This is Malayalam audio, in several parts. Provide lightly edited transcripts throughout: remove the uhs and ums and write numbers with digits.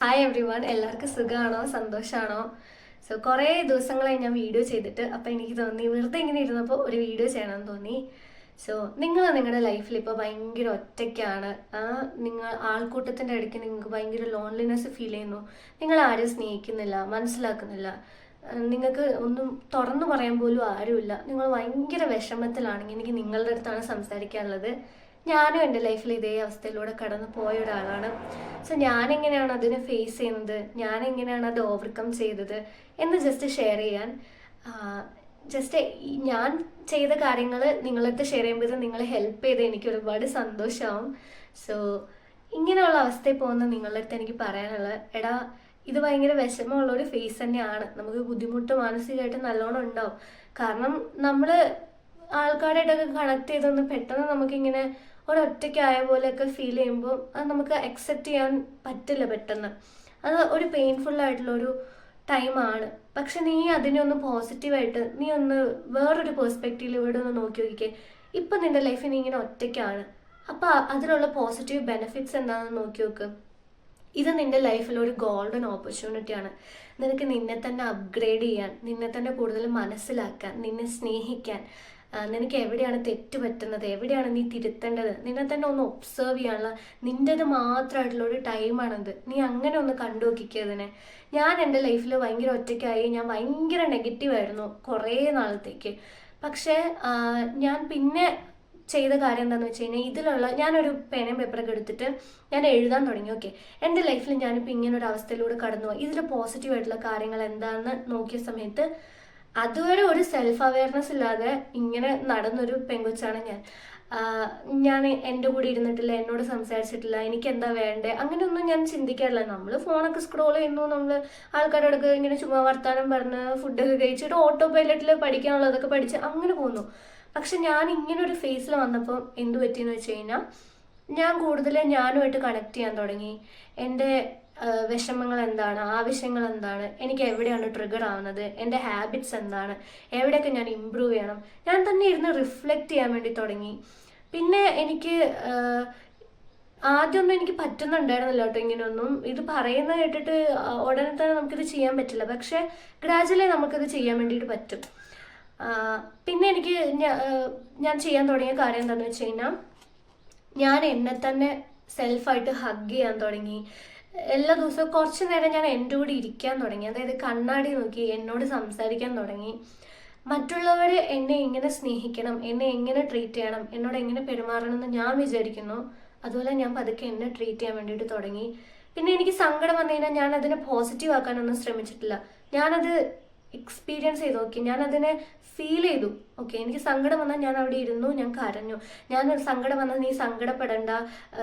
ഹായ് എവ്രി വൺ, എല്ലാവർക്കും സുഖമാണോ സന്തോഷമാണോ? കുറേ ദിവസങ്ങളായി ഞാൻ വീഡിയോ ചെയ്തിട്ട്. അപ്പോൾ എനിക്ക് തോന്നി വെറുതെ ഇങ്ങനെ ഇരുന്നപ്പോൾ ഒരു വീഡിയോ ചെയ്യണമെന്ന് തോന്നി. നിങ്ങൾ നിങ്ങളുടെ ലൈഫിൽ ഇപ്പോൾ ഭയങ്കര ഒറ്റയ്ക്കാണ്. നിങ്ങൾ ആൾക്കൂട്ടത്തിൻ്റെ ഇടയ്ക്ക് നിങ്ങൾക്ക് ഭയങ്കര ലോൺലിനെസ് ഫീൽ ചെയ്യുന്നു. നിങ്ങൾ ആരും സ്നേഹിക്കുന്നില്ല, മനസ്സിലാക്കുന്നില്ല. നിങ്ങൾക്ക് ഒന്നും തുറന്നു പറയാൻ പോലും ആരുമില്ല. നിങ്ങൾ ഭയങ്കര വിഷമത്തിലാണെങ്കിൽ എനിക്ക് നിങ്ങളുടെ അടുത്താണ് സംസാരിക്കാനുള്ളത്. ഞാനും എൻ്റെ ലൈഫിൽ ഇതേ അവസ്ഥയിലൂടെ കടന്നു പോയ ഒരാളാണ്. ഞാനെങ്ങനെയാണ് അതിനെ ഫേസ് ചെയ്യുന്നത്, ഞാനെങ്ങനെയാണ് അത് ഓവർകം ചെയ്തത് എന്ന് ജസ്റ്റ് ഷെയർ ചെയ്യാൻ. ജസ്റ്റ് ഞാൻ ചെയ്ത കാര്യങ്ങൾ നിങ്ങളടുത്ത് ഷെയർ ചെയ്യുമ്പോൾ നിങ്ങളെ ഹെൽപ്പ് ചെയ്ത് എനിക്ക് ഒരുപാട് സന്തോഷമാവും. സോ ഇങ്ങനെയുള്ള അവസ്ഥയിൽ പോകുന്ന നിങ്ങളുടെ അടുത്ത് എനിക്ക് പറയാനുള്ളത്, എടാ, ഇത് ഭയങ്കര വിഷമമുള്ള ഒരു ഫേസ് തന്നെയാണ്. നമുക്ക് ബുദ്ധിമുട്ട് മാനസികമായിട്ട് നല്ലോണം ഉണ്ടാവും. കാരണം നമ്മൾ ആൾക്കാരായിട്ടൊക്കെ കണക്ട് ചെയ്തൊന്ന് പെട്ടെന്ന് നമുക്കിങ്ങനെ ഒരൊറ്റയ്ക്കായ പോലെയൊക്കെ ഫീൽ ചെയ്യുമ്പോൾ അത് നമുക്ക് അക്സെപ്റ്റ് ചെയ്യാൻ പറ്റില്ല പെട്ടെന്ന്. അത് ഒരു പെയിൻഫുള്ളായിട്ടുള്ളൊരു ടൈമാണ്. പക്ഷെ നീ അതിനെ ഒന്ന് പോസിറ്റീവായിട്ട് നീ ഒന്ന് വേറൊരു പേഴ്സ്പെക്റ്റീവിലൂടെ ഒന്ന് നോക്കി നോക്കിക്കേ. ഇപ്പം നിന്റെ ലൈഫിൽ നീ ഇങ്ങനെ ഒറ്റയ്ക്കാണ്. അപ്പം അതിനുള്ള പോസിറ്റീവ് ബെനിഫിറ്റ്സ് എന്താണെന്ന് നോക്കി നോക്ക്. ഇത് നിന്റെ ലൈഫിലൊരു ഗോൾഡൻ ഓപ്പർച്യൂണിറ്റിയാണ്. നിനക്ക് നിന്നെ തന്നെ അപ്ഗ്രേഡ് ചെയ്യാൻ, നിന്നെ തന്നെ കൂടുതൽ മനസ്സിലാക്കാൻ, നിന്നെ സ്നേഹിക്കാൻ, നിനക്ക് എവിടെയാണ് തെറ്റ് പറ്റുന്നത്, എവിടെയാണ് നീ തിരുത്തേണ്ടത്, നിന്നെ തന്നെ ഒന്ന് ഒബ്സേർവ് ചെയ്യാനുള്ള നിൻ്റെത് മാത്രമായിട്ടുള്ള ഒരു ടൈമാണത്. നീ അങ്ങനെ ഒന്ന് കണ്ടു നോക്കിക്കതിനെ. ഞാൻ എൻ്റെ ലൈഫിൽ ഭയങ്കര ഒറ്റയ്ക്കായി, ഞാൻ ഭയങ്കര നെഗറ്റീവായിരുന്നു കുറേ നാളത്തേക്ക്. പക്ഷേ ഞാൻ പിന്നെ ചെയ്ത കാര്യം എന്താണെന്ന് വെച്ച് കഴിഞ്ഞാൽ, ഇതിലുള്ള ഞാനൊരു പേനയും പേപ്പറൊക്കെ എടുത്തിട്ട് ഞാൻ എഴുതാൻ തുടങ്ങി. ഓക്കെ, എൻ്റെ ലൈഫിൽ ഞാനിപ്പോൾ ഇങ്ങനെ ഒരു അവസ്ഥയിലൂടെ കടന്നു പോയി, ഇതിൽ പോസിറ്റീവായിട്ടുള്ള കാര്യങ്ങൾ എന്താണെന്ന് നോക്കിയ സമയത്ത് അതുവരെ ഒരു സെൽഫ് അവയർനെസ് ഇല്ലാതെ ഇങ്ങനെ നടന്നൊരു പെങ്കൊച്ചാണ് ഞാൻ. ഞാൻ എൻ്റെ കൂടെ ഇരുന്നിട്ടില്ല, എന്നോട് സംസാരിച്ചിട്ടില്ല, എനിക്ക് എന്താ വേണ്ടേ അങ്ങനെയൊന്നും ഞാൻ ചിന്തിക്കാറില്ല. നമ്മൾ ഫോണൊക്കെ സ്ക്രോൾ ചെയ്യുന്നു, നമ്മൾ ആൾക്കാരോടൊക്കെ ഇങ്ങനെ ചുമ്മാ വർത്താനം പറഞ്ഞ് ഫുഡൊക്കെ കഴിച്ചിട്ട് ഓട്ടോ പൈലറ്റിൽ പഠിക്കാനുള്ളതൊക്കെ പഠിച്ച് അങ്ങനെ പോകുന്നു. പക്ഷെ ഞാൻ ഇങ്ങനെ ഒരു ഫേസിൽ വന്നപ്പോൾ എന്തു പറ്റിയെന്ന് വെച്ച് കഴിഞ്ഞാൽ, ഞാൻ കൂടുതൽ ഞാനുമായിട്ട് കണക്ട് ചെയ്യാൻ തുടങ്ങി. എൻ്റെ വിഷമങ്ങൾ എന്താണ്, ആവശ്യങ്ങൾ എന്താണ്, എനിക്ക് എവിടെയാണ് ട്രിഗർ ആവുന്നത്, എൻ്റെ ഹാബിറ്റ്സ് എന്താണ്, എവിടെയൊക്കെ ഞാൻ ഇമ്പ്രൂവ് ചെയ്യണം, ഞാൻ തന്നെ ഇരുന്ന് റിഫ്ലക്റ്റ് ചെയ്യാൻ വേണ്ടി തുടങ്ങി. പിന്നെ എനിക്ക് ആദ്യമൊന്നും എനിക്ക് പറ്റുന്നുണ്ടായിരുന്നില്ല കേട്ടോ ഇങ്ങനെയൊന്നും. ഇത് പറയുന്നത് കേട്ടിട്ട് ഉടനെ തന്നെ നമുക്കിത് ചെയ്യാൻ പറ്റില്ല. പക്ഷേ ഗ്രാജുവലി നമുക്കിത് ചെയ്യാൻ വേണ്ടിയിട്ട് പറ്റും. പിന്നെ എനിക്ക് ഞാൻ ചെയ്യാൻ തുടങ്ങിയ കാര്യം എന്താണെന്ന് വെച്ച് കഴിഞ്ഞാൽ, ഞാൻ എന്നെ തന്നെ സെൽഫായിട്ട് ഹഗ് ചെയ്യാൻ തുടങ്ങി. എല്ലാ ദിവസവും കുറച്ച് നേരം ഞാൻ എൻ്റെ കൂടെ ഇരിക്കാൻ തുടങ്ങി. അതായത് കണ്ണാടി നോക്കി എന്നോട് സംസാരിക്കാൻ തുടങ്ങി. മറ്റുള്ളവർ എന്നെ എങ്ങനെ സ്നേഹിക്കണം, എന്നെ എങ്ങനെ ട്രീറ്റ് ചെയ്യണം, എന്നോട് എങ്ങനെ പെരുമാറണം എന്ന് ഞാൻ വിചാരിക്കുന്നു, അതുപോലെ ഞാൻ പതുക്കെ എന്നെ ട്രീറ്റ് ചെയ്യാൻ വേണ്ടിയിട്ട് തുടങ്ങി. പിന്നെ എനിക്ക് സങ്കടം വന്നു കഴിഞ്ഞാൽ ഞാൻ അതിനെ പോസിറ്റീവ് ആക്കാനൊന്നും ശ്രമിച്ചിട്ടില്ല. ഞാനത് എക്സ്പീരിയൻസ് ചെയ്ത് നോക്കി, ഞാനതിനെ ഫീൽ ചെയ്തു. ഓക്കെ, എനിക്ക് സങ്കടം വന്നാൽ ഞാൻ അവിടെ ഇരുന്നു, ഞാൻ കരഞ്ഞു. ഞാൻ സങ്കടം വന്നാൽ നീ സങ്കടപ്പെടണ്ട,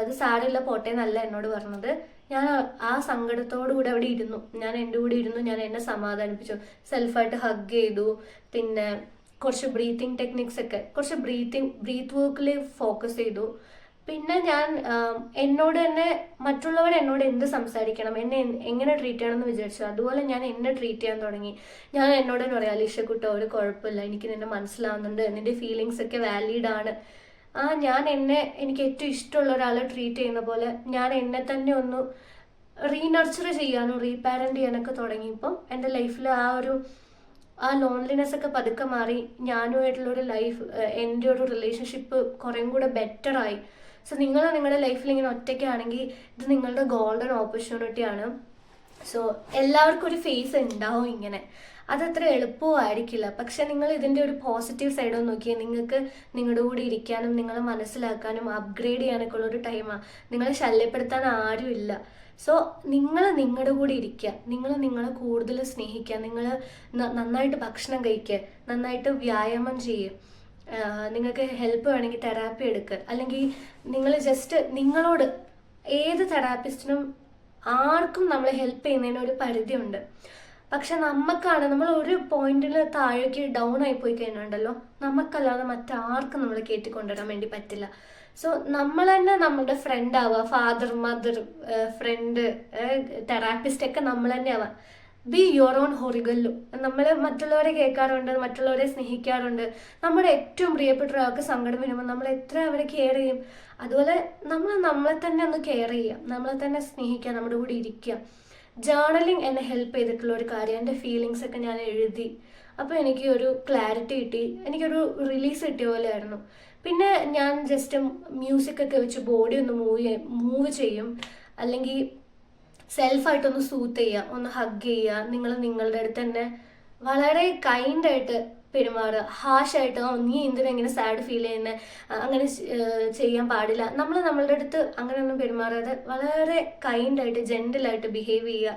അത് സാരമില്ല പോട്ടെ എന്നല്ല എന്നോട് പറഞ്ഞത്. ഞാൻ ആ സങ്കടത്തോടു കൂടെ അവിടെ ഇരുന്നു, ഞാൻ എൻ്റെ കൂടെ ഇരുന്നു, ഞാൻ എന്നെ സമാധാനിപ്പിച്ചു, സെൽഫായിട്ട് ഹഗ് ചെയ്തു. പിന്നെ കുറച്ച് ബ്രീത്തിങ് ടെക്നിക്സ് ഒക്കെ, കുറച്ച് ബ്രീത്ത് വർക്കിൽ ഫോക്കസ് ചെയ്തു. പിന്നെ ഞാൻ എന്നോട് തന്നെ മറ്റുള്ളവർ എന്നോട് എന്ത് സംസാരിക്കണം, എന്നെ എങ്ങനെ ട്രീറ്റ് ചെയ്യണം എന്ന് വിചാരിച്ചു, അതുപോലെ ഞാൻ എന്നെ ട്രീറ്റ് ചെയ്യാൻ തുടങ്ങി. ഞാൻ എന്നോട് തന്നെ പറയാം, അലീഷക്കുട്ട ഒരു കുഴപ്പമില്ല, എനിക്ക് നിന്നെ മനസ്സിലാവുന്നുണ്ട്, നിന്റെ ഫീലിങ്സ് ഒക്കെ വാലിഡ് ആണ്. എനിക്ക് ഏറ്റവും ഇഷ്ടമുള്ള ഒരാളെ ട്രീറ്റ് ചെയ്യുന്ന പോലെ ഞാൻ എന്നെ തന്നെ ഒന്ന് റീനർച്ചർ ചെയ്യാനും റീപാരൻ്റ് ചെയ്യാനൊക്കെ തുടങ്ങിയപ്പം എൻ്റെ ലൈഫിൽ ആ ലോൺലിനെസ് ഒക്കെ പതുക്കെ മാറി. ഞാനുമായിട്ടുള്ളൊരു എൻ്റെ ഒരു റിലേഷൻഷിപ്പ് കുറേം കൂടെ ബെറ്ററായി. നിങ്ങൾ നിങ്ങളുടെ ലൈഫിൽ ഇങ്ങനെ ഒറ്റയ്ക്കാണെങ്കിൽ ഇത് നിങ്ങളുടെ ഗോൾഡൻ ഓപ്പർച്യൂണിറ്റിയാണ്. എല്ലാവർക്കും ഒരു ഫേസ് ഉണ്ടാവും ഇങ്ങനെ, അതത്ര എളുപ്പമായിരിക്കില്ല. പക്ഷെ നിങ്ങൾ ഇതിൻ്റെ ഒരു പോസിറ്റീവ് സൈഡ് നോക്കിയാൽ നിങ്ങൾക്ക് നിങ്ങളുടെ കൂടെ ഇരിക്കാനും നിങ്ങളെ മനസ്സിലാക്കാനും അപ്ഗ്രേഡ് ചെയ്യാനൊക്കെ ഉള്ളൊരു ടൈമാണ്. നിങ്ങളെ ശല്യപ്പെടുത്താൻ ആരുമില്ല. നിങ്ങൾ നിങ്ങളുടെ കൂടെ ഇരിക്കുക, നിങ്ങൾ നിങ്ങളെ കൂടുതൽ സ്നേഹിക്കുക, നിങ്ങൾ നന്നായിട്ട് ഭക്ഷണം കഴിക്കുക, നന്നായിട്ട് വ്യായാമം ചെയ്യുക, നിങ്ങൾക്ക് ഹെൽപ്പ് വേണമെങ്കിൽ തെറാപ്പി എടുക്കുക. അല്ലെങ്കിൽ നിങ്ങൾ ജസ്റ്റ് നിങ്ങളോട് ഏത് തെറാപ്പിസ്റ്റിനും ആർക്കും നമ്മളെ ഹെൽപ്പ് ചെയ്യുന്നതിന് ഒരു പരിധിയുണ്ട്. പക്ഷെ നമ്മൾ ഒരു പോയിന്റിൽ താഴേക്ക് ഡൗൺ ആയി പോയി കഴിഞ്ഞുണ്ടല്ലോ, നമുക്കല്ലാതെ മറ്റാർക്കും നമ്മളെ കയറ്റിക്കൊണ്ടുവരാൻ വേണ്ടി പറ്റില്ല. നമ്മൾ തന്നെ നമ്മുടെ ഫ്രണ്ട് ആവുക, ഫാദർ മദർ ഫ്രണ്ട് തെറാപ്പിസ്റ്റ് ഒക്കെ നമ്മൾ തന്നെ ആവാം. ബി യുവർ ഓൺ ഹൊറിഗല്ലു. നമ്മൾ മറ്റുള്ളവരെ കേൾക്കാറുണ്ട്, മറ്റുള്ളവരെ സ്നേഹിക്കാറുണ്ട്. നമ്മുടെ ഏറ്റവും പ്രിയപ്പെട്ട ഒരാൾക്ക് സങ്കടം വരുമ്പോൾ നമ്മൾ എത്ര അവരെ കെയർ ചെയ്യും. അതുപോലെ നമ്മളെ തന്നെ ഒന്ന് കെയർ ചെയ്യുക, നമ്മളെ തന്നെ സ്നേഹിക്കുക, നമ്മുടെ കൂടെ ഇരിക്കുക. ജേർണലിങ് എന്നെ ഹെൽപ്പ് ചെയ്തിട്ടുള്ള ഒരു കാര്യം. എൻ്റെ ഫീലിങ്സ് ഒക്കെ ഞാൻ എഴുതി. അപ്പോൾ എനിക്ക് ഒരു ക്ലാരിറ്റി കിട്ടി, എനിക്കൊരു റിലീസ് കിട്ടിയ പോലെ ആയിരുന്നു. പിന്നെ ഞാൻ ജസ്റ്റ് മ്യൂസിക് ഒക്കെ വെച്ച് ബോഡി ഒന്ന് മൂവ് ചെയ്യും, അല്ലെങ്കിൽ സെൽഫായിട്ടൊന്ന് സൂത്ത് ചെയ്യുക, ഒന്ന് ഹഗ് ചെയ്യുക. നിങ്ങൾ നിങ്ങളുടെ അടുത്ത് തന്നെ വളരെ കൈൻഡായിട്ട് പെരുമാറുക. ഹാഷായിട്ട് നീ എന്തിനാ ഇങ്ങനെ സാഡ് ഫീൽ ചെയ്യുന്നത്, അങ്ങനെ ചെയ്യാൻ പാടില്ല. നമ്മൾ നമ്മളുടെ അടുത്ത് അങ്ങനെയൊന്നും പെരുമാറാതെ വളരെ കൈൻഡായിട്ട് ജെന്റിലായിട്ട് ബിഹേവ് ചെയ്യുക.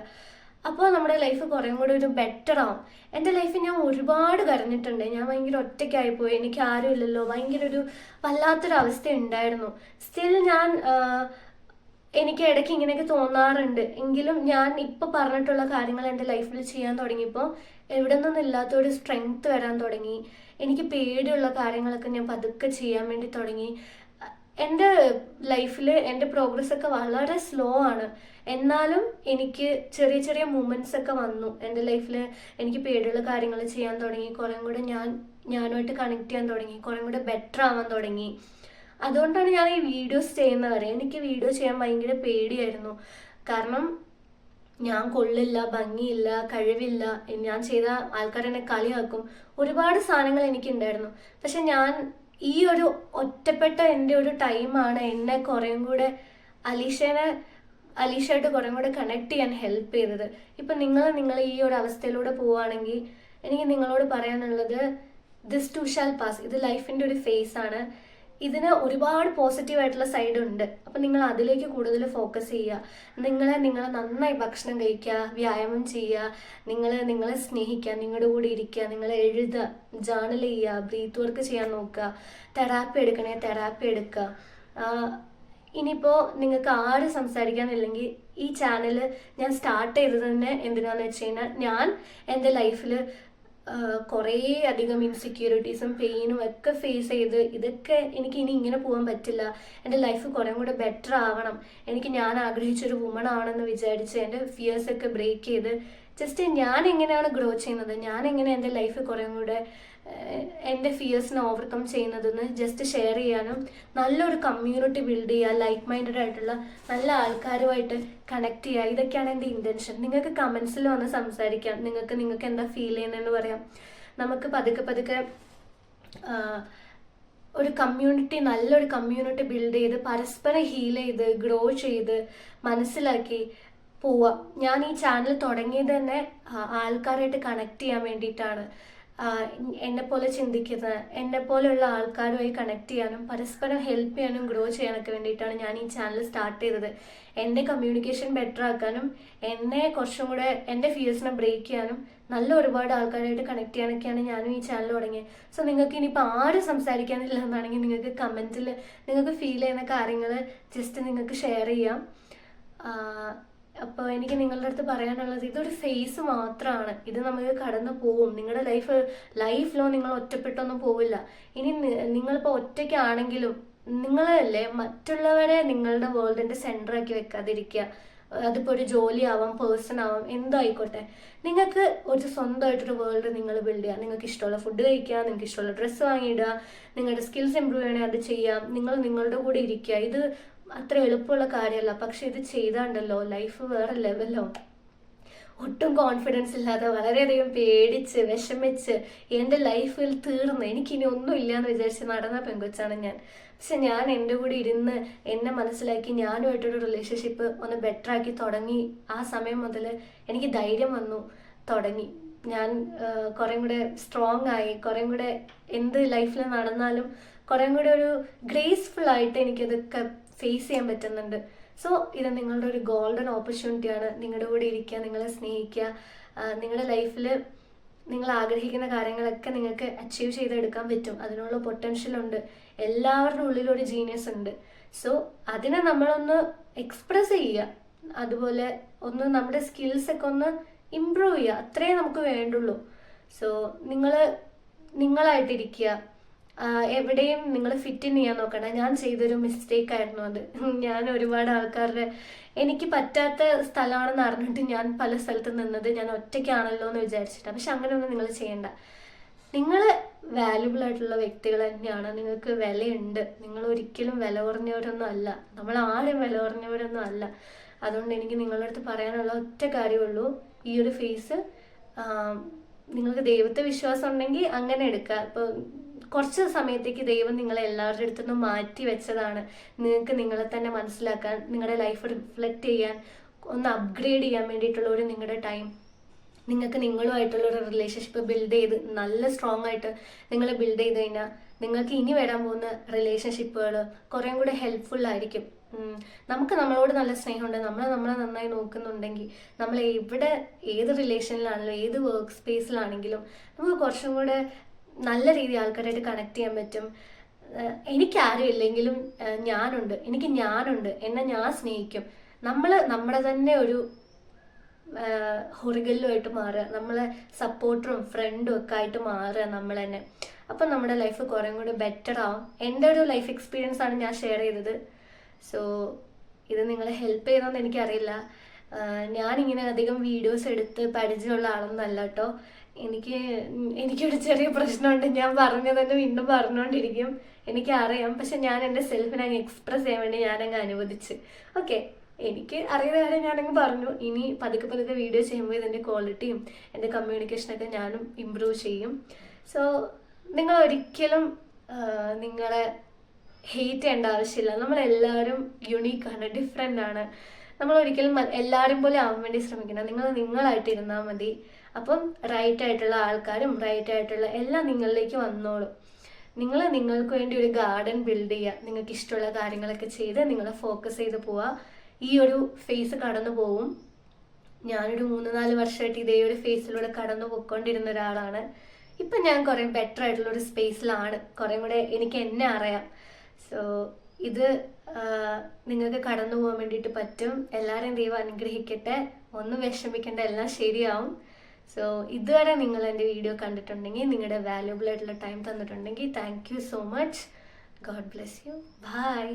അപ്പോൾ നമ്മുടെ ലൈഫ് കുറേ കൂടി ഒരു ബെറ്റർ ആവും. എൻ്റെ ലൈഫിൽ ഞാൻ ഒരുപാട് കരഞ്ഞിട്ടുണ്ട്. ഞാൻ ഭയങ്കര ഒറ്റയ്ക്കായിപ്പോയി, എനിക്ക് ആരും ഇല്ലല്ലോ, ഭയങ്കര ഒരു വല്ലാത്തൊരവസ്ഥ ഉണ്ടായിരുന്നു. സ്റ്റിൽ ഞാൻ എനിക്ക് ഇടയ്ക്ക് ഇങ്ങനെയൊക്കെ തോന്നാറുണ്ട്. എങ്കിലും ഞാൻ ഇപ്പോൾ പറഞ്ഞിട്ടുള്ള കാര്യങ്ങൾ എൻ്റെ ലൈഫിൽ ചെയ്യാൻ തുടങ്ങിയപ്പോൾ എവിടെ നിന്നില്ലാത്തൊരു സ്ട്രെങ്ത് വരാൻ തുടങ്ങി. എനിക്ക് പേടിയുള്ള കാര്യങ്ങളൊക്കെ ഞാൻ പതുക്കെ ചെയ്യാൻ വേണ്ടി തുടങ്ങി. എൻ്റെ ലൈഫിൽ എൻ്റെ പ്രോഗ്രസ് ഒക്കെ വളരെ സ്ലോ ആണ്. എന്നാലും എനിക്ക് ചെറിയ ചെറിയ മൂമെൻറ്റ്സ് ഒക്കെ വന്നു എൻ്റെ ലൈഫിൽ. എനിക്ക് പേടിയുള്ള കാര്യങ്ങൾ ചെയ്യാൻ തുടങ്ങി, കുറേ കൂടെ ഞാനുമായിട്ട് കണക്ട് ചെയ്യാൻ തുടങ്ങി, കുറേ കൂടെ ബെറ്റർ ആവാൻ തുടങ്ങി. അതുകൊണ്ടാണ് ഞാൻ ഈ വീഡിയോസ് ചെയ്യുന്നത്. എനിക്ക് വീഡിയോ ചെയ്യാൻ ഭയങ്കര പേടിയായിരുന്നു. കാരണം ഞാൻ കൊള്ളില്ല, ഭംഗിയില്ല, കഴിവില്ല, ഞാൻ ചെയ്ത ആൾക്കാരെന്നെ കളിയാക്കും, ഒരുപാട് സാധനങ്ങൾ എനിക്കുണ്ടായിരുന്നു. പക്ഷെ ഞാൻ ഈ ഒരു ഒറ്റപ്പെട്ട എൻ്റെ ഒരു ടൈമാണ് എന്നെ കുറേയും കൂടെ അലീഷയായിട്ട് കുറേം കൂടെ കണക്ട് ചെയ്യാൻ ഹെൽപ്പ് ചെയ്തത്. ഇപ്പം നിങ്ങൾ ഈ ഒരു അവസ്ഥയിലൂടെ പോവുകയാണെങ്കിൽ എനിക്ക് നിങ്ങളോട് പറയാനുള്ളത്, ദിസ് ടു ഷാൽ പാസ്. ഇത് ലൈഫിൻ്റെ ഒരു ഫേസ് ആണ്. ഇതിന് ഒരുപാട് പോസിറ്റീവായിട്ടുള്ള സൈഡ് ഉണ്ട്. അപ്പം നിങ്ങൾ അതിലേക്ക് കൂടുതൽ ഫോക്കസ് ചെയ്യുക. നിങ്ങളെ നന്നായി ഭക്ഷണം കഴിക്കുക, വ്യായാമം ചെയ്യുക, നിങ്ങളെ സ്നേഹിക്കുക, നിങ്ങളുടെ കൂടെ ഇരിക്കുക, നിങ്ങൾ എഴുതുക, ജേർണൽ ചെയ്യുക, ബ്രീത്ത് വർക്ക് ചെയ്യാൻ നോക്കുക, തെറാപ്പി എടുക്കണേ തെറാപ്പി എടുക്കുക. ഇനിയിപ്പോൾ നിങ്ങൾക്ക് ആരും സംസാരിക്കാനില്ലെങ്കിൽ ഈ ചാനൽ ഞാൻ സ്റ്റാർട്ട് ചെയ്തത് തന്നെ എന്തിനാന്ന് വെച്ച് കഴിഞ്ഞാൽ, ഞാൻ എൻ്റെ ലൈഫിൽ കുറേ അധികം ഇൻസെക്യൂരിറ്റീസും പെയിനും ഒക്കെ ഫേസ് ചെയ്ത്, ഇതൊക്കെ എനിക്ക് ഇനി ഇങ്ങനെ പോകാൻ പറ്റില്ല, എൻ്റെ ലൈഫ് കുറേ കൂടെ ബെറ്റർ ആവണം, എനിക്ക് ഞാൻ ആഗ്രഹിച്ചൊരു വുമൺ ആവണമെന്ന് വിചാരിച്ച് എൻ്റെ ഫിയേഴ്സൊക്കെ ബ്രേക്ക് ചെയ്ത് ജസ്റ്റ് ഞാൻ എങ്ങനെയാണ് ഗ്രോ ചെയ്യുന്നത്, ഞാൻ എങ്ങനെ എൻ്റെ ലൈഫ് കുറേ കൂടെ എൻ്റെ ഫിയേഴ്സിനെ ഓവർകം ചെയ്യുന്നതെന്ന് ജസ്റ്റ് ഷെയർ ചെയ്യാനും, നല്ലൊരു കമ്മ്യൂണിറ്റി ബിൽഡ് ചെയ്യുക, ലൈക്ക് മൈൻഡഡ് ആയിട്ടുള്ള നല്ല ആൾക്കാരുമായിട്ട് കണക്ട് ചെയ്യുക. ഇതൊക്കെയാണ് എൻ്റെ ഇൻറ്റൻഷൻ. നിങ്ങൾക്ക് കമൻസിൽ വന്ന് സംസാരിക്കാം, നിങ്ങൾക്ക് എന്താ ഫീൽ ചെയ്യുന്നതെന്ന് പറയാം. നമുക്ക് പതുക്കെ ഒരു കമ്മ്യൂണിറ്റി, നല്ലൊരു കമ്മ്യൂണിറ്റി ബിൽഡ് ചെയ്ത് പരസ്പരം ഹീൽ ചെയ്ത് ഗ്രോ ചെയ്ത് മനസ്സിലാക്കി പോവാം. ഞാൻ ഈ ചാനൽ തുടങ്ങിയത് തന്നെ ആൾക്കാരായിട്ട് കണക്ട് ചെയ്യാൻ വേണ്ടിയിട്ടാണ്. എന്നെപ്പോലെ ചിന്തിക്കുന്ന, എന്നെപ്പോലെയുള്ള ആൾക്കാരുമായി കണക്ട് ചെയ്യാനും പരസ്പരം ഹെൽപ്പ് ചെയ്യാനും ഗ്രോ ചെയ്യാനൊക്കെ വേണ്ടിയിട്ടാണ് ഞാൻ ഈ ചാനൽ സ്റ്റാർട്ട് ചെയ്തത്. എൻ്റെ കമ്മ്യൂണിക്കേഷൻ ബെറ്റർ ആക്കാനും, എന്നെ കുറച്ചും കൂടെ എൻ്റെ ഫിയേഴ്സിനെ ബ്രേക്ക് ചെയ്യാനും, നല്ല ഒരുപാട് ആൾക്കാരായിട്ട് കണക്ട് ചെയ്യാനൊക്കെയാണ് ഞാനും ഈ ചാനൽ തുടങ്ങിയത്. സോ നിങ്ങൾക്ക് ഇനിയിപ്പോൾ ആരും സംസാരിക്കാനില്ല എന്നാണെങ്കിൽ നിങ്ങൾക്ക് കമൻറ്റിൽ നിങ്ങൾക്ക് ഫീൽ ചെയ്യുന്ന കാര്യങ്ങൾ ജസ്റ്റ് നിങ്ങൾക്ക് ഷെയർ ചെയ്യാം. അപ്പോൾ എനിക്ക് നിങ്ങളുടെ അടുത്ത് പറയാനുള്ളത്, ഇതൊരു ഫേസ് മാത്രമാണ്. ഇത് നമുക്ക് കടന്നു പോവും. നിങ്ങളുടെ ലൈഫിലോ നിങ്ങൾ ഒറ്റപ്പെട്ടൊന്നും പോവില്ല. ഇനി നിങ്ങളിപ്പോൾ ഒറ്റയ്ക്കാണെങ്കിലും നിങ്ങളല്ലേ മറ്റുള്ളവരെ നിങ്ങളുടെ വേൾഡിൻ്റെ സെൻറ്ററാക്കി വെക്കാതിരിക്കുക. അതിപ്പോൾ ഒരു ജോലി ആവാം, പേഴ്സൺ ആവാം, എന്തായിക്കോട്ടെ. നിങ്ങൾക്ക് ഒരു സ്വന്തമായിട്ടൊരു വേൾഡ് നിങ്ങൾ ബിൽഡ് ചെയ്യുക. നിങ്ങൾക്ക് ഇഷ്ടമുള്ള ഫുഡ് കഴിക്കുക, നിങ്ങൾക്ക് ഇഷ്ടമുള്ള ഡ്രസ്സ് വാങ്ങിയിടുക, നിങ്ങളുടെ സ്കിൽസ് ഇമ്പ്രൂവ് ചെയ്യണേ അത് ചെയ്യാം. നിങ്ങളുടെ കൂടെ ഇരിക്കുക. ഇത് അത്ര എളുപ്പമുള്ള കാര്യമല്ല, പക്ഷെ ഇത് ചെയ്താണ്ടല്ലോ ലൈഫ് വേറെ ലെവലോ. ഒട്ടും കോൺഫിഡൻസ് ഇല്ലാതെ വളരെയധികം പേടിച്ച് വിഷമിച്ച് എൻ്റെ ലൈഫിൽ തീർന്ന് എനിക്കിനി ഒന്നും ഇല്ലയെന്ന് വിചാരിച്ച് നടന്ന പെങ്കൊച്ചാണ് ഞാൻ. പക്ഷെ ഞാൻ എൻ്റെ കൂടെ ഇരുന്ന് എന്നെ മനസ്സിലാക്കി ഞാനുമായിട്ടൊരു റിലേഷൻഷിപ്പ് ഒന്ന് ബെറ്റർ ആക്കി തുടങ്ങി. ആ സമയം മുതൽ എനിക്ക് ധൈര്യം വന്നു തുടങ്ങി. ഞാൻ കുറേ കൂടെ സ്ട്രോങ് ആയി, കുറേ കൂടെ എന്ത് ലൈഫിൽ നടന്നാലും കുറേ കൂടെ ഒരു ഗ്രേസ്ഫുൾ ആയിട്ട് എനിക്കതൊക്കെ ഫേസ് ചെയ്യാൻ പറ്റുന്നുണ്ട്. സോ ഇത് നിങ്ങളുടെ ഒരു ഗോൾഡൻ ഓപ്പർച്യൂണിറ്റിയാണ്. നിങ്ങളുടെ കൂടെ ഇരിക്കുക, നിങ്ങളെ സ്നേഹിക്കുക. നിങ്ങളുടെ ലൈഫിൽ നിങ്ങൾ ആഗ്രഹിക്കുന്ന കാര്യങ്ങളൊക്കെ നിങ്ങൾക്ക് അച്ചീവ് ചെയ്തെടുക്കാൻ പറ്റും. അതിനുള്ള പൊട്ടൻഷ്യൽ ഉണ്ട്. എല്ലാവരുടെ ഉള്ളിലൊരു ജീനിയസ് ഉണ്ട്. സോ അതിനെ നമ്മളൊന്ന് എക്സ്പ്രസ് ചെയ്യുക, അതുപോലെ ഒന്ന് നമ്മുടെ സ്കിൽസൊക്കെ ഒന്ന് ഇമ്പ്രൂവ് ചെയ്യുക. അത്രേ നമുക്ക് വേണ്ടുള്ളൂ. സോ നിങ്ങളായിട്ടിരിക്കുക. എവിടെയും നിങ്ങൾ ഫിറ്റ് ഇൻ ചെയ്യാൻ നോക്കണ്ട. ഞാൻ ചെയ്തൊരു മിസ്റ്റേക്ക് ആയിരുന്നു അത്. ഞാൻ ഒരുപാട് ആൾക്കാരുടെ എനിക്ക് പറ്റാത്ത സ്ഥലമാണെന്ന് അറിഞ്ഞിട്ട് ഞാൻ പല സ്ഥലത്ത് നിന്നത് ഞാൻ ഒറ്റയ്ക്കാണല്ലോ എന്ന് വിചാരിച്ചിട്ടാണ്. പക്ഷെ അങ്ങനെയൊന്നും നിങ്ങൾ ചെയ്യണ്ട. നിങ്ങൾ വാല്യുബിൾ ആയിട്ടുള്ള വ്യക്തികൾ തന്നെയാണ്. നിങ്ങൾക്ക് വിലയുണ്ട്. നിങ്ങൾ ഒരിക്കലും വില കുറഞ്ഞവരൊന്നും അല്ല. നമ്മൾ ആരും വില കുറഞ്ഞവരൊന്നും അല്ല. അതുകൊണ്ട് എനിക്ക് നിങ്ങളുടെ അടുത്ത് പറയാനുള്ള ഒറ്റ കാര്യമുള്ളൂ, ഈ ഒരു ഫേസ് നിങ്ങൾക്ക് ദൈവത്തെ വിശ്വാസം ഉണ്ടെങ്കിൽ അങ്ങനെ എടുക്കുക. ഇപ്പോൾ കുറച്ച് സമയത്തേക്ക് ദൈവം നിങ്ങളെ എല്ലാവരുടെ അടുത്തുനിന്നും മാറ്റി വെച്ചതാണ്. നിങ്ങൾക്ക് നിങ്ങളെ തന്നെ മനസ്സിലാക്കാൻ, നിങ്ങളുടെ ലൈഫ് റിഫ്ലക്റ്റ് ചെയ്യാൻ, ഒന്ന് അപ്ഗ്രേഡ് ചെയ്യാൻ വേണ്ടിയിട്ടുള്ള ഒരു നിങ്ങളുടെ ടൈം. നിങ്ങൾക്ക് നിങ്ങളുമായിട്ടുള്ള ഒരു റിലേഷൻഷിപ്പ് ബിൽഡ് ചെയ്ത് നല്ല സ്ട്രോങ് ആയിട്ട് നിങ്ങൾ ബിൽഡ് ചെയ്ത് കഴിഞ്ഞാൽ നിങ്ങൾക്ക് ഇനി വരാൻ പോകുന്ന റിലേഷൻഷിപ്പുകൾ കുറേം കൂടെ ഹെൽപ്ഫുൾ ആയിരിക്കും. നമുക്ക് നമ്മളോട് നല്ല സ്നേഹമുണ്ട്, നമ്മളെ നന്നായി നോക്കുന്നുണ്ടെങ്കിൽ നമ്മൾ എവിടെ ഏത് റിലേഷനിലാണെങ്കിലും ഏത് വർക്ക് സ്പേസിലാണെങ്കിലും നമുക്ക് കുറച്ചും കൂടെ നല്ല രീതിയിൽ ആൾക്കാരായിട്ട് കണക്ട് ചെയ്യാൻ പറ്റും. എനിക്കാരും ഇല്ലെങ്കിലും ഞാനുണ്ട്, എന്നെ ഞാൻ സ്നേഹിക്കും. നമ്മൾ നമ്മുടെ തന്നെ ഒരു ഹൊറിഗല്ലുമായിട്ട് മാറുക, നമ്മളെ സപ്പോർട്ടറും ഫ്രണ്ടും ഒക്കെ ആയിട്ട് മാറുക നമ്മൾ തന്നെ. അപ്പം നമ്മുടെ ലൈഫ് കുറേ കൂടി ബെറ്റർ ആവും. എൻ്റെ ഒരു ലൈഫ് എക്സ്പീരിയൻസ് ആണ് ഞാൻ ഷെയർ ചെയ്തത്. സോ ഇത് നിങ്ങളെ ഹെൽപ്പ് ചെയ്തതെന്ന് എനിക്കറിയില്ല. ഞാനിങ്ങനെ അധികം വീഡിയോസ് എടുത്ത് പരിചയമുള്ള ആളൊന്നല്ല കേട്ടോ. എനിക്കൊരു ചെറിയ പ്രശ്നമുണ്ട്, ഞാൻ പറഞ്ഞത് തന്നെ വീണ്ടും പറഞ്ഞുകൊണ്ടിരിക്കും, എനിക്കറിയാം. പക്ഷെ ഞാൻ എൻ്റെ സെൽഫിനെ അങ്ങ് എക്സ്പ്രസ് ചെയ്യാൻ വേണ്ടി ഞാനങ്ങ് അനുവദിച്ച്. ഓക്കെ, എനിക്ക് അറിയുന്ന കാര്യം ഞാനങ്ങ് പറഞ്ഞു. ഇനി പതുക്കെ വീഡിയോ ചെയ്യുമ്പോൾ ഇതിൻ്റെ ക്വാളിറ്റിയും എൻ്റെ കമ്മ്യൂണിക്കേഷനൊക്കെ ഞാനും ഇമ്പ്രൂവ് ചെയ്യും. സോ നിങ്ങൾ ഒരിക്കലും നിങ്ങളെ ഹെയ്റ്റ് ചെയ്യേണ്ട ആവശ്യമില്ല. നമ്മളെല്ലാവരും യുണീക്കാണ്, ഡിഫറെൻ്റ് ആണ്. നമ്മൾ ഒരിക്കലും എല്ലാവരും പോലെ ആവാൻ വേണ്ടി ശ്രമിക്കണം. നിങ്ങൾ നിങ്ങളായിട്ട് ഇരുന്നാൽ മതി. അപ്പം റൈറ്റ് ആയിട്ടുള്ള ആൾക്കാരും റൈറ്റ് ആയിട്ടുള്ള എല്ലാം നിങ്ങളിലേക്ക് വന്നോളും. നിങ്ങൾക്ക് വേണ്ടി ഒരു ഗാർഡൻ ബിൽഡ് ചെയ്യുക, നിങ്ങൾക്ക് ഇഷ്ടമുള്ള കാര്യങ്ങളൊക്കെ ചെയ്ത് നിങ്ങൾ ഫോക്കസ് ചെയ്ത് പോവുക. ഈ ഒരു ഫേസ് കടന്നു പോവും. ഞാനൊരു 3-4 വർഷമായിട്ട് ഇതേ ഒരു ഫേസിലൂടെ കടന്നു പോയിക്കൊണ്ടിരുന്ന ഒരാളാണ്. ഇപ്പം ഞാൻ കുറേ ബെറ്റർ ആയിട്ടുള്ളൊരു സ്പേസിലാണ്, കുറേ കൂടെ എനിക്ക് എന്നെ അറിയാം. സോ ഇത് നിങ്ങൾക്ക് കടന്നു പോകാൻ വേണ്ടിയിട്ട് പറ്റും. എല്ലാവരെയും ദൈവം അനുഗ്രഹിക്കട്ടെ. ഒന്നും വിഷമിക്കേണ്ട, എല്ലാം ശരിയാവും. സോ ഇതുവരെ നിങ്ങൾ എൻ്റെ വീഡിയോ കണ്ടിട്ടുണ്ടെങ്കിൽ, നിങ്ങളുടെ വാല്യുബിൾ ആയിട്ടുള്ള ടൈം തന്നിട്ടുണ്ടെങ്കിൽ thank you so much. God bless you. By.